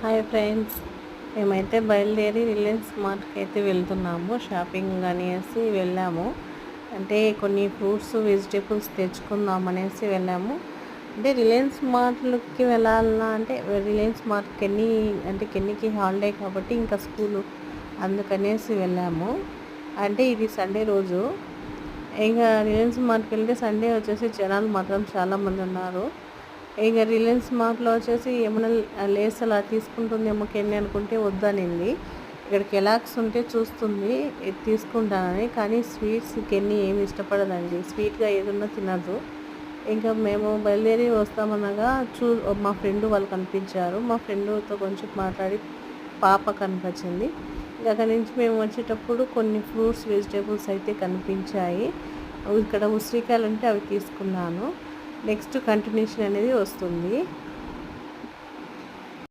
Hi friends, మేమైతే బయలుదేరి Reliance మార్ట్కి అయితే వెళ్తున్నాము. షాపింగ్ అనేసి వెళ్ళాము. అంటే కొన్ని ఫ్రూట్స్ వెజిటేబుల్స్ తెచ్చుకుందాం అనేసి వెళ్ళాము. అంటే రిలయన్స్ మార్ట్లకి వెళ్ళాలన్నా అంటే రిలయన్స్ మార్ట్కి కెన్నీకి హాలిడే కాబట్టి ఇంకా స్కూలు అందుకనేసి వెళ్ళాము. అంటే ఇది సండే రోజు. ఇంకా రిలయన్స్ మార్ట్కి వెళ్తే సండే వచ్చేసి జనాలు మాత్రం చాలామంది ఉన్నారు. ఇక రిలయన్స్ మార్ట్లో వచ్చేసి ఏమైనా లేస్ అలా తీసుకుంటుందేమో కెన్ని అనుకుంటే వద్దనింది. ఇక్కడ కెలాక్స్ ఉంటే చూస్తుంది ఇది తీసుకుంటానని. కానీ స్వీట్స్ కెన్ని ఏమి ఇష్టపడదండి, స్వీట్గా ఏదన్నా తినదు. ఇంకా మేము బయలుదేరి వస్తామనగా మా ఫ్రెండ్ వాళ్ళు కనిపించారు. మా ఫ్రెండ్తో కొంచెం మాట్లాడి పాప కనిపించింది. అక్కడి నుంచి మేము వచ్చేటప్పుడు కొన్ని ఫ్రూట్స్ వెజిటేబుల్స్ అయితే కనిపించాయి. ఇక్కడ ఉసిరికాయలు ఉంటే అవి తీసుకున్నాను. నెక్స్ట్ కంటిన్యూషన్ అనేది వస్తుంది.